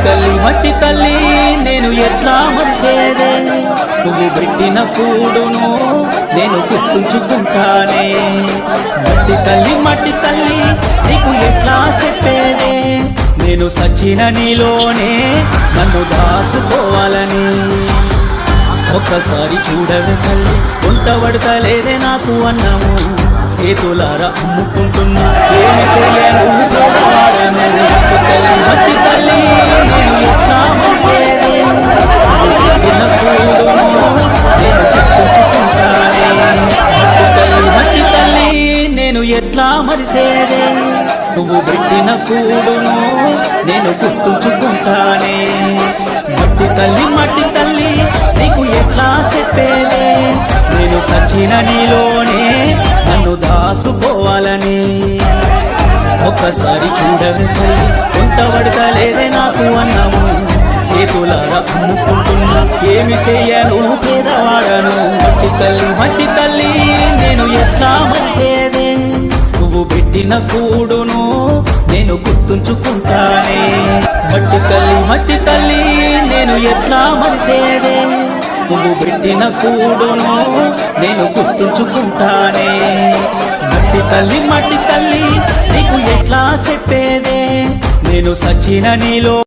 మట్టి తల్లి నేను ఎట్లా మరిసేదే, నువ్వు పెట్టిన కూడును నేను గుర్తుంచుకుంటానే. మట్టి తల్లి నీకు ఎట్లా చెప్పేదే, నేను సచిన నీలోనే నన్ను దాసుకోవాలని. ఒక్కసారి చూడవే తల్లి, కొంత పడతలేదే నాకు అన్నము, చేతులారా అమ్ముకుంటున్నా ఏమి చెయ్యను పేదవాడను. మట్టి తల్లి నేను ఎట్లా మరిసేదే, పెట్టిన కూడును నేను గుర్తుంచుకుంటానే. మట్టి తల్లి నేను ఎట్లా మరిసేదే, నువ్వు పెట్టిన కూడును నేను గుర్తుంచుకుంటానే. మట్టి తల్లి నీకు ఎట్లా చెప్పేదే, నేను సచిన నీలోనే నన్ను దాసుకోవాలని. ఒక్కసారి చూడవే తల్లి, కొంత పడతలేదే నాకు అన్నము, చేతులారా అమ్ముకుంటున్నా ఏమి చెయ్యను పేదవాడను. మట్టి తల్లి నేను ఎట్లా మరిసేదే, నువ్వు పెట్టిన కూడును నేను గుర్తుంచుకుంటానే. మట్టి తల్లి నేను ఎట్లా మరిసేదే, నువ్వు పెట్టిన కూడును నేను గుర్తుంచుకుంటానే. మట్టి తల్లి నీకు ఎట్లా చెప్పేదే, నేను సచిన నీలో